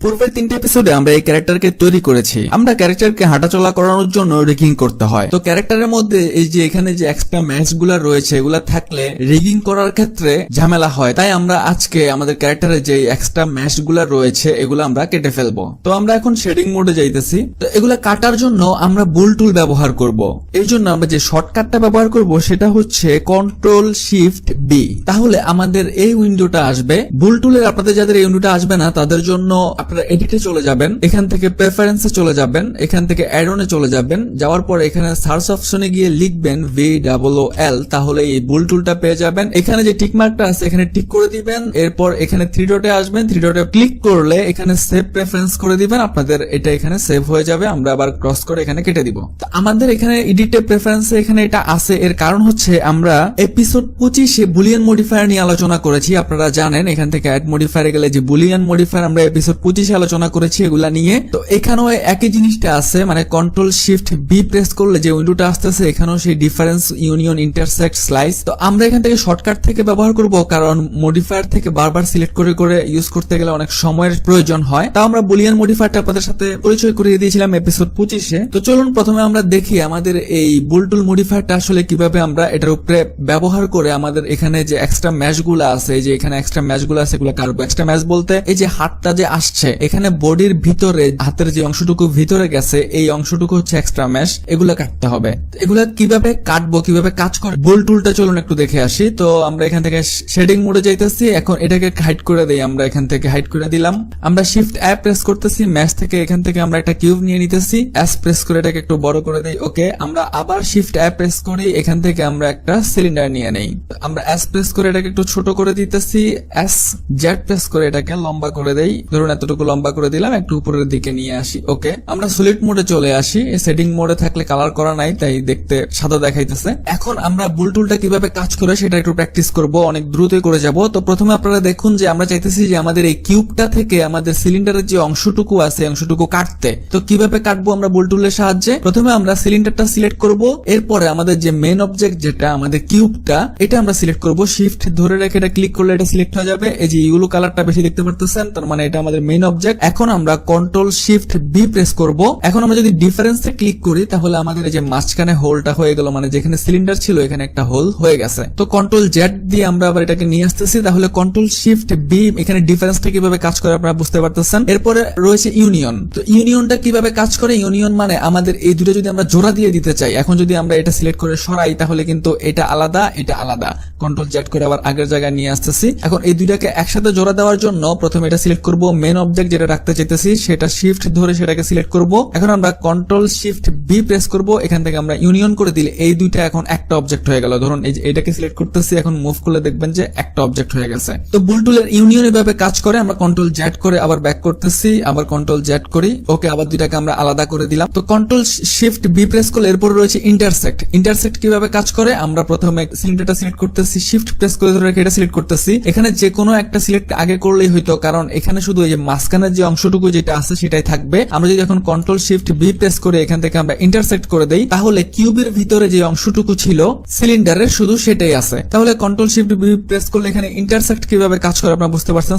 পূর্বের 3টা এপিসোডে আমরা এই ক্যারেক্টারকে তৈরি করেছি। আমরা ক্যারেক্টারকে হাঁটাচলা করানোর জন্য রিগিং করতে হয়। তো ক্যারেক্টারের মধ্যে এই যে এখানে যে এক্সট্রা ম্যাচ গুলা রয়েছে এগুলা থাকলে রিগিং করার ক্ষেত্রে ঝামেলা হয়, তাই আমরা আজকে আমাদের ক্যারেক্টারের যে এক্সট্রা ম্যাচ গুলা রয়েছে এগুলো আমরা কেটে ফেলবো। তো আমরা এখন শেডিং মোডে যাইতেছি। তো এগুলা কাটার জন্য আমরা বুল টুল ব্যবহার করব। এই জন্য আমরা যে শর্টকাটটা ব্যবহার করব সেটা হচ্ছে Ctrl+Shift+B। তাহলে আমাদের এই উইন্ডোটা আসবে। বুল টুলের আপনাদের যাদের এই উইন্ডোটা আসবে না তাদের জন্য আপনারা এডিটে চলে যাবেন, এখান থেকে প্রেফারেন্সে চলে যাবেন, এখান থেকে অ্যাড অনে চলে যাবেন, যাওয়ার পর এখানে সার্চ অপশনে গিয়ে লিখবেন VOOL, তাহলে এই বুল টুলটা পেয়ে যাবেন। এখানে যে টিক মার্কটা আছে এখানে টিক করে দিবেন, এরপর এখানে 3 ডটে আসবেন, 3 ডটে ক্লিক করলে এখানে সেভ প্রেফারেন্স করে দিবেন, আপনাদের এটা এখানে সেভ হয়ে যাবে। আমরা আবার ক্রস করে এখানে কেটে দিব। তো আমাদের এখানে এডিটে প্রেফারেন্সে এখানে এটা আছে, এর কারণ হচ্ছে আমরা এপিসোড 25-এ বুলিয়ান মডিফায়ার নিয়ে আলোচনা করেছি। আপনারা জানেন এখান থেকে অ্যাড মডিফায়ারে গেলে যে বুলিয়ান মডিফায়ার আমরা এপিসোড 25-এ আলোচনা করেছি এগুলা নিয়ে। তো এখানেও একই জিনিসটা আছে, মানে Ctrl+Shift+B প্রেস করলে যে উইন্ডোটা আসতেছে এখানেও সেই ডিফারেন্স, ইউনিয়ন, ইন্টারসেক্ট, স্লাইস। তো আমরা এখান থেকে শর্টকাট থেকে ব্যবহার করব, কারণ মডিফায়ার থেকে বারবার সিলেক্ট করে করে ইউজ করতে গেলে অনেক সময়ের প্রয়োজন হয়। তাও আমরা বুলিয়ান মডিফায়ারটা আপনাদের সাথে পরিচয় করিয়ে দিয়েছিলাম এপিসোড 25-এ। তো চলুন প্রথমে আমরা দেখি আমাদের এই বুল টুল মডিফায়ারটা আসলে কিভাবে আমরা এটার উপরে ব্যবহার করে আমাদের এখানে যে এক্সট্রা ম্যাচ গুলো আছে, এই যে এখানে এক্সট্রা ম্যাচ গুলো আছে এগুলো কাটবো। এক্সট্রা ম্যাচ বলতে এই যে হাতটা যে আসছে এখানে বডির ভিতরে, হাতের যে অংশটুকু ভিতরে গেছে এই অংশটুকু হচ্ছে এক্সট্রা ম্যাচ, এগুলো কাটতে হবে। এগুলা কিভাবে কাটবো, কিভাবে কাজ করে বুল টুলটা চলুন একটু দেখে আসি। তো আমরা এখান থেকে শেডিং মোডে যাইতেছি, এখন এটাকে হাইড করে দেই। আমরা এখান থেকে হাইড করে দিলাম। আমরা Shift+A প্রেস করতেছি, ম্যাচ থেকে এখান থেকে আমরা একটা কিউব নিয়ে নিতেছি, S প্রেস করে এটাকে একটু বড় করে দেই। ওকে, আমরা আবার Shift+A প্রেস করি, এখান থেকে আমরা একটা সিলিন্ডার নিয়ে নেই। আমরা S প্রেস করে এটাকে একটু ছোট করে দিতেছি, Z প্রেস করে এটাকে লম্বা করে দেই। ধরুন এতটুকু লম্বা করে দিলাম, একটু উপরের দিকে নিয়ে আসি। ওকে, আমরা সলিড মোডে চলে আসি। সেটিং মোডে থাকলে কালার করা নাই তাই দেখতে সাদা দেখাইতেছে। এখন আমরা বুল টুলটা কিভাবে কাজ করে সেটা একটু প্র্যাকটিস করব, অনেক দ্রুতই করে যাব। তো প্রথমে আপনারা দেখুন যে আমরা চাইতেছি যে আমাদের এই কিউবটা থেকে আমাদের সিলিন্ডারের যে অংশটুকু আছে অংশটুকু কাটতে। তো কিভাবে কাটবো আমরা বুল টুলের সাহায্যে? প্রথমে আমরা সিলিন্ডারটা সিলেক্ট করব, এরপরে আমাদের যে মেইন অবজেক্ট যেটা আমাদের কিউবটা এটা আমরা সিলেক্ট করব। শিফট ধরে রেখে এটা ক্লিক করলে এটা সিলেক্ট হয়ে যাবে। এই যে ইয়েলো কালারটা বেশি দেখতে পারতেছেন, তার মানে এটা আমাদের মেইন অবজেক্ট। এখন আমরা Ctrl+Shift+B প্রেস করব। এখন আমরা যদি ডিফারেন্সে ক্লিক করি তাহলে আমাদের এই যে মাঝখানে হোলটা হয়ে গেল, মানে যেখানে সিলিন্ডার ছিল এখানে একটা হোল হয়ে গেছে। তো Ctrl+Z দিয়ে আমরা আবার এটাকে নিয়ে আসতেছি। তাহলে Ctrl+Shift+B, এখানে ডিফারেন্সটা কিভাবে কাজ করে আপনারা বুঝতে পারতেছেন। এরপরে রয়েছে ইউনিয়ন। তো ইউনিয়নটা কিভাবে কাজ করে? ইউনিয়ন মানে আমাদের এই দুটো যদি আমরা জোড়া দিয়ে দিতে চাই, এখন যদি আমরা এটা সিলেক্ট করে সরাই তাহলে কিন্তু এটা আলাদা, এটা আলাদা। Ctrl+Z করে আবার আগের জায়গায় নিয়ে আসতেছি। এখন এই দুইটাকে একসাথে জোড়া দেওয়ার জন্য প্রথমে এটা সিলেক্ট করব, মেইন অবজেক্ট যেটা রাখতে চাইতেছি সেটা শিফট ধরে সেটাকে সিলেক্ট করব। এখন আমরা Ctrl+Shift+B প্রেস করব, এখান থেকে আমরা ইউনিয়ন করে দিলে এই দুইটা এখন একটা অবজেক্ট হয়ে গেল। ধরুন এই যে এটাকে সিলেক্ট করতেছি, এখন মুভ করলে দেখবেন যে একটা অবজেক্ট হয়ে গেছে। তো বুল টুলের ইউনিয়ন এভাবে কাজ করে। আমরা Ctrl+Z করে আবার ব্যাক করতেছি, আবার Ctrl+Z করি। ওকে, আবার দুইটাকে আমরা আলাদা করে দিলাম। তো Ctrl+Shift+B প্রেস করলে এরপর রয়েছে ইন্টারসেক্ট। ইন্টারসেক্ট কিভাবে কাজ করে? আমরা প্রথমে সিলিন্ডারটা সিলেক্ট করতেছি, শিফট প্রেস করে ধরে রেখে এটা সিলেক্ট করতেছি। এখানে যে কোনো একটা সিলেক্ট আগে করলেই হইতো, কারণ এখানে শুধু এই যে মাঝখানের যে অংশটুকু যেটা আছে সেটাই থাকবে। আমরা যদি এখন Ctrl+Shift+B প্রেস করে এখান থেকে আমরা ইন্টারসেক্ট করে দেই তাহলে কিউবের ভিতরে যে অংশটুকু ছিল সিলিন্ডারের শুধু সেটাই আছে। তাহলে Ctrl+Shift+B প্রেস করলে এখানে ইন্টারসেক্ট কিভাবে কাজ করে আপনারা বুঝতে পারছেন।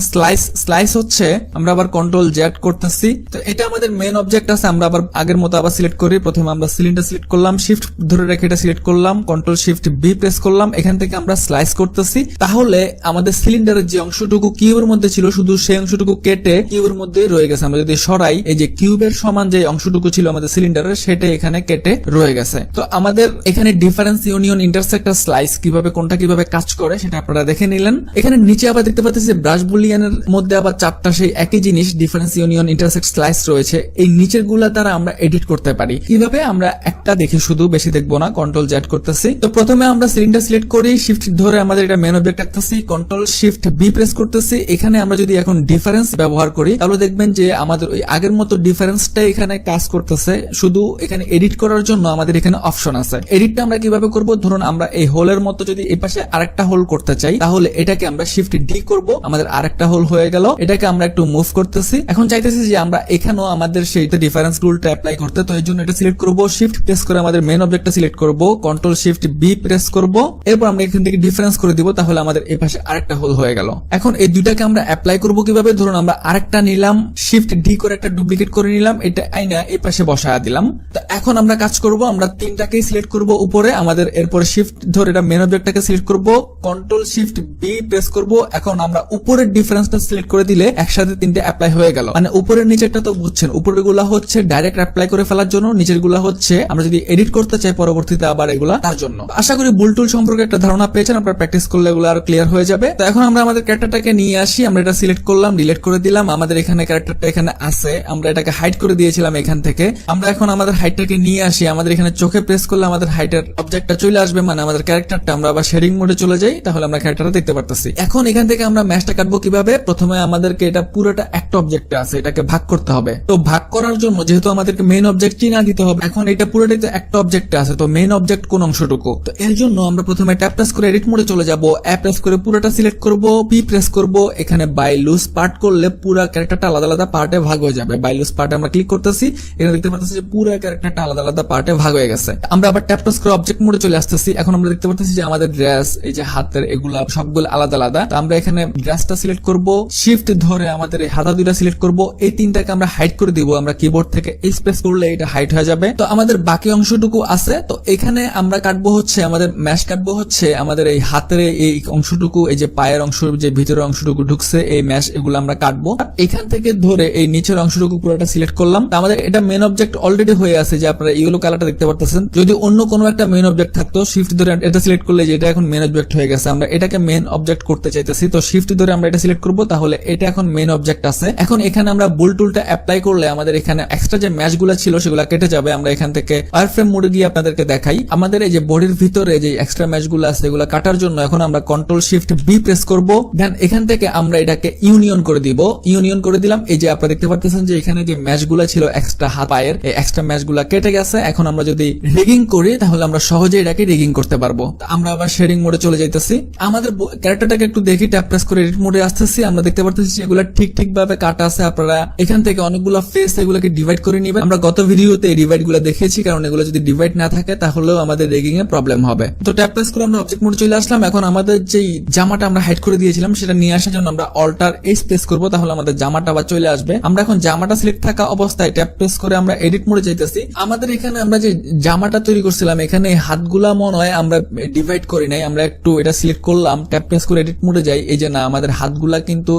স্লাইস হচ্ছে আমরা আবার Ctrl+Z করতেছি। তো এটা আমাদের মেইন অবজেক্ট আছে। আমরা আবার আগের মতো আবার সিলেক্ট করি। প্রথমে আমরা সিলিন্ডার সিলেক্ট করলাম, শিফট ধরে রেখে এটা সিলেক্ট করলাম, Ctrl+Shift+B প্রেস করলাম, এখান থেকে আমরা স্লাইস করতেছি। তাহলে আমাদের সিলিন্ডারের যে অংশটুকু কিউবের মধ্যে ছিল শুধু সেই অংশটুকু কেটে কিউবের মধ্যে রয়ে গেছে। আমরা যদি সরাই এই যে কিউবের সমান যে অংশটুকু ছিল আমাদের সিলিন্ডারের সেটা এখানে কেটে রয়ে গেছে। তো আমাদের এখানে ডিফারেন্স, ইউনিয়ন, ইন্টারসেক্ট আর স্লাইস কিভাবে কোনটা কিভাবে কাজ করে সেটা আপনারা দেখে নিলেন। এখানে নিচে আবার দেখতে পাচ্ছেন ব্রাশ বুলিয়ানের মধ্যে আবার 4টা সেই একই জিনিস ডিফারেন্স, ইউনিয়ন, ইন্টারসেক্ট, স্লাইস রয়েছে। এই নিচের গুলা দ্বারা আমরা এডিট করতে পারি। কিভাবে? আমরা একটা দেখি, শুধু বেশি দেখবো না। Ctrl+Z করতেছি। তো প্রথমে আমরা সিলিন্ডার সিলেক্ট করি, শিফট ধরে আমাদের এটা মেইন অবজেক্ট রাখতেছি, Ctrl+Shift+B প্রেস করতেছি। এখানে আমরা যদি এখন ডিফারেন্স ব্যবহার করি তাহলে দেখবেন যে আমাদের ওই আগের মতো ডিফারেন্সটা এখানে কাজ করতেছে। শুধু এখানে এডিট করার জন্য আমাদের এখানে অপশন আছে। এডিটটা আমরা কিভাবে করব? ধরুন আমরা এই হোলের মতো যদি এই পাশে আরেকটা হোল করতে চাই তাহলে এটাকে আমরা Shift+D করব, আমাদের আরেকটা হোল হয়ে গেল। এটাকে আমরা একটু মুভ করতেছি। এখন চাইতেছি যে আমরা এখানেও আমাদের সেই ডিফারেন্স রুলটা অ্যাপ্লাই করতে। তো এই জন্য এটা সিলেক্ট করব, শিফট প্রেস করে আমাদের মেইন অবজেক্টটা সিলেক্ট করব, Ctrl+Shift+B প্রেস করব, এরপর আমরা এখান থেকে ডিফারেন্স করে দিব। তাহলে আমাদের এই পাশে আরেকটা হোল হয়ে গেল। এখন এই দুইটাকে আমরা অ্যাপ্লাই করব কিভাবে? ধরুন আমরা আরেকটা আরেকটা নিলাম, শিফট ডি করে একটা ডুপ্লিকেট করে নিলাম, এটা আইনা এই পাশে বসায় দিলাম। তো এখন আমরা কাজ করব, আমরা তিনটাকেই সিলেক্ট করব উপরে, আমাদের এরপরে শিফট ধরে এটা মেন অবজেক্টটাকে সিলেক্ট করব, কন্ট্রোল শিফট বি প্রেস করব। এখন আমরা উপরের ডিফারেন্সটা সিলেক্ট করে দিলে একসাথে তিনটে অ্যাপ্লাই হয়ে গেল। মানে উপরের নিচেরটা তো বুঝছেন, উপরের গুলা হচ্ছে ডাইরেক্ট অ্যাপ্লাই করে ফেলার জন্য, নিচের গুলা হচ্ছে আমরা যদি এডিট করতে চাই পরবর্তীতে আবার এগুলা তার জন্য। আশা করি বুল টুল সম্পর্কে একটা ধারণা পেয়েছেন, আপনারা প্র্যাকটিস করলে এগুলো আরো ক্লিয়ার হয়ে যাবে। তো এখন আমরা আমাদের ক্যারেক্টারটাকে নিয়ে আসি, আমরা এটা সিলেক্ট করলাম, ডিলিট করে দিলাম। আমাদের এখানে ক্যারেক্টারটা এখানে আছে, আমরা এটাকে হাইড করে দিয়েছিলাম এখান থেকে। আমরা এখন আমাদের হাইটটাকে নিয়ে আসি, আমাদের এখানে চোখে প্রেস করলে আমাদের হাইটের অবজেক্টটা চলে আসবে, মানে আমাদের ক্যারেক্টারটা। আমরা আবার শেডিং মোডে চলে যাই, তাহলে আমরা ক্যারেক্টারটা দেখতে পারতেছি। এখন এখান থেকে আমরা ম্যাশটা কাটবো কিভাবে? প্রথমে আমাদেরকে এটা পুরোটা একটা অবজেক্টে আছে, এটাকে ভাগ করতে হবে। তো ভাগ করার জন্য যেহেতু আমাদেরকে মেইন অবজেক্ট চিনা দিতে হবে, এখন এটা পুরোটাই তো একটা অবজেক্টে আছে, তো মেইন অবজেক্ট কোন অংশটুকু? তো এর জন্য আমরা প্রথমে ট্যাপ প্রেস করে এডিট মোডে চলে যাব, প্রেস করে পুরোটা সিলেক্ট করব, পি প্রেস করব। এখানে বাই লুজ পার্ট করলে পুরো ক্যারেক্টারটা আলাদা আলাদা পার্টে ভাগ হয়ে যাবে। বাই লুজ পার্টে আমরা ক্লিক করতেছি, এখানে দেখতে পাচ্ছি যে পুরো ক্যারেক্টারটা আলাদা আলাদা পার্টে ভাগ হয়ে গেছে। আমরা আবার ট্যাপ প্রেস করে অবজেক্ট মোডে চলে আসতেছি। এখন আমরা দেখতে পাচ্ছি যে আমাদের ড্রেস, এই যে হাতের, এগুলা সবগুলো আলাদা আলাদা। তো আমরা এখানে ড্রেসটা সিলেক্ট করব, শিফট ধরে আমাদের এই হাতা দুইটা সিলেক্ট করব, এই তিনটাকে আমরা হাইড করে দিব। আমরা কিবোর্ড থেকে স্পেস করলে এটা হাইড হয়ে যাবে। তো আমাদের বাকি অংশটুকু আছে, তো এখানে আমরা কাটবো হচ্ছে আমাদের ম্যাশ কাটবো হচ্ছে আমাদের এই হাতের এই অংশটুকু, এই যে পায়ের অংশ, যে ভিতরের অংশটুকু ঢুকছে এই ম্যাশ, এগুলো আমরা কাটবো। এখান থেকে ধরে এই নিচের অংশটুকু পুরোটা সিলেক্ট করলাম। আমাদের এটা মেন অবজেক্ট অলরেডি হয়ে আছে, যে আপনারা ইয়েলো কালারটা দেখতে পারতেছেন। যদি অন্য কোনো একটা মেন অবজেক্ট থাকতো, শিফট ধরে এটা সিলেক্ট করলে যে এটা এখন মেন অবজেক্ট হয়ে গেছে। আমরা এটাকে মেন অবজেক্ট করতে চাইতেছি, তো শিফট ধরে আমরা এটা সিলেক্ট করব, তাহলে এটা এখন মেন অবজেক্ট আছে। এখন এখানে আমরা বুল টুলটা অ্যাপ্লাই করলে আমাদের এখানে এক্সট্রা যে ম্যাশ গুলা ছিল সেগুলো কেটে যাবে। আমরা এখান থেকে ওয়্যারফ্রেম মোডে গিয়ে আপনাদেরকে দেখাই। আমাদের এই যে বডির ভিতরে যে এক্সট্রা ম্যাশ গুলো আছে এগুলো কাটার জন্য এখন আমরা কন্ট্রোল শিফট বি প্রেস করব, দেন এখান থেকে আমরা এটাকে ইউনিয়ন করে দিব। ইউনিয়ন করে দিলাম, এই যে আপনারা দেখতে পাচ্ছেন যে এখানে যে ম্যাশ গুলা ছিল এক্সট্রা হাত পায়ের, এই এক্সট্রা ম্যাশ গুলা কেটে গেছে। এখন আমরা যদি রিগিং করি তাহলে আমরা সহজে এটাকে রিগিং করতে পারবো। আমরা আবার শেডিং মোডে চলে যাইতেছি, আমাদের ক্যারেক্টারটাকে একটু দেখি, ট্যাপ প্রেস করে এডিট মোডে আসতেছি। আমরা দেখতে পাচ্ছি যে এগুলা ঠিক ভাবে কাটা আছে। আপনারা এখান থেকে অনেকগুলো ফেস এগুলোকে ডিভাইড করে নেবেন। আমরা গত ভিডিওতে এই ডিভাইড গুলো দেখেছি, কারণ এগুলো যদি ডিভাইড না থাকে তাহলেও আমাদের রিগিং এ প্রবলেম হবে। তো ট্যাপ প্রেস করে আমরা অবজেক্ট মোডে চলে আসলাম। এখন আমাদের যে জামাটা আমরা হাইড করে দিয়েছিলাম সেটা নিয়ে আসার জন্য আমরা অল্টার এস প্রেস করব, তাহলে আমাদের জামাটা আবার চলে আসবে। আমরা এখন জামাটা সিলেক্ট থাকা অবস্থায় ট্যাপ প্রেস করে আমরা এডিট মোডে যাইতেছি। আমাদের এখানে আমরা যে জামাটা তৈরি করছিলাম এখানে হাতগুলা মনে হয় আমরা ডিভাইড করি নাই, আমরা একটু এটা সিলেক্ট করলাম, ট্যাপ প্রেস করে এডিট মোডে যাই, এই যে না আমাদের হাতগুলা কিন্তু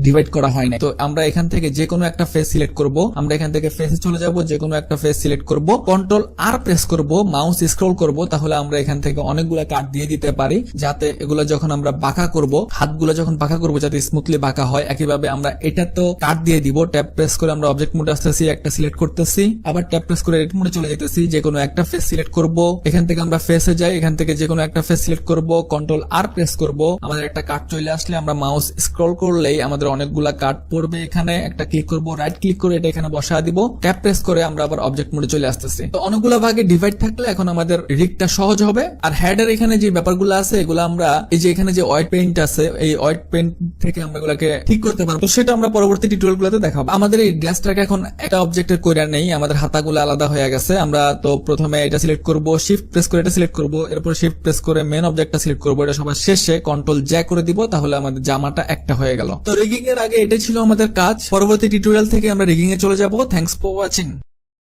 ডিভাইড করা হয় নাই। তো আমরা এখান থেকে যে কোনো একটা ফেস সিলেক্ট করব, আমরা এখান থেকে ফেসে চলে যাব, যে কোনো একটা ফেস সিলেক্ট করব, কন্ট্রোল আর প্রেস করব, মাউস স্ক্রল করব, তাহলে আমরা এখান থেকে অনেকগুলা কাট দিয়ে দিতে পারি, যাতে এগুলো যখন আমরা বাঁকা করব, হাতগুলো যখন বাঁকা করব যাতে স্মুথলি বাঁকা হয়। একইভাবে আমরা এটা তো কাট দিয়ে দিব। ট্যাপ প্রেস করে আমরা অবজেক্ট মোডে আসতেছি, একটা সিলেক্ট করতেছি, আবার ট্যাপ প্রেস করে এডিট মোডে চলে যেতেছি, যে কোনো একটা ফেস সিলেক্ট করব, এখান থেকে আমরা ফেসে যাই, এখান থেকে যে কোনো একটা ফেস সিলেক্ট করব, কন্ট্রোল আর প্রেস করব, আমাদের একটা কাট চলে আসলে আমরা মাউস স্ক্রল করলেই আমাদের অনেকগুলা কাট পড়বে। এখানে একটা ক্লিক করব, রাইট ক্লিক করে এটা এখানে বসা দিব, ট্যাপ প্রেস করে আমরা আবার অবজেক্ট মোডে চলে আসতেছি। তো অনেকগুলা ভাগে ডিভাইড থাকলে এখন আমাদের রিগটা সহজ হবে। আর হেডের এখানে যে ব্যাপারগুলো আছে এগুলো আমরা এই যে এখানে যে হোয়াইট পেইন্ট আছে, এই হোয়াইট পেইন্ট থেকে আমরা এগুলাকে ঠিক করতে পারবো। তো সেটা আমরা পরবর্তী টিউটোরিয়ালগুলোতে দেখাবো। আমাদের এই ড্রেসটাকে এখন একটা অবজেক্টের কইরা নেই, আমাদের হাতাগুলো আলাদা হয়ে গেছে। আমরা তো প্রথমে এটা সিলেক্ট করব, শিফট প্রেস করে এটা সিলেক্ট করব, এরপর শিফট প্রেস করে মেন অবজেক্টটা সিলেক্ট করব, এটা সবার শেষে কন্ট্রোল জ্যাক করে দিব, তাহলে আমাদের জামাটা একটা হয়ে গেল। তো রিগিং এর আগে এটা ছিল আমাদের কাজ। পরবর্তী টিউটোরিয়াল থেকে আমরা রিগিং এ চলে যাব। Thanks for watching.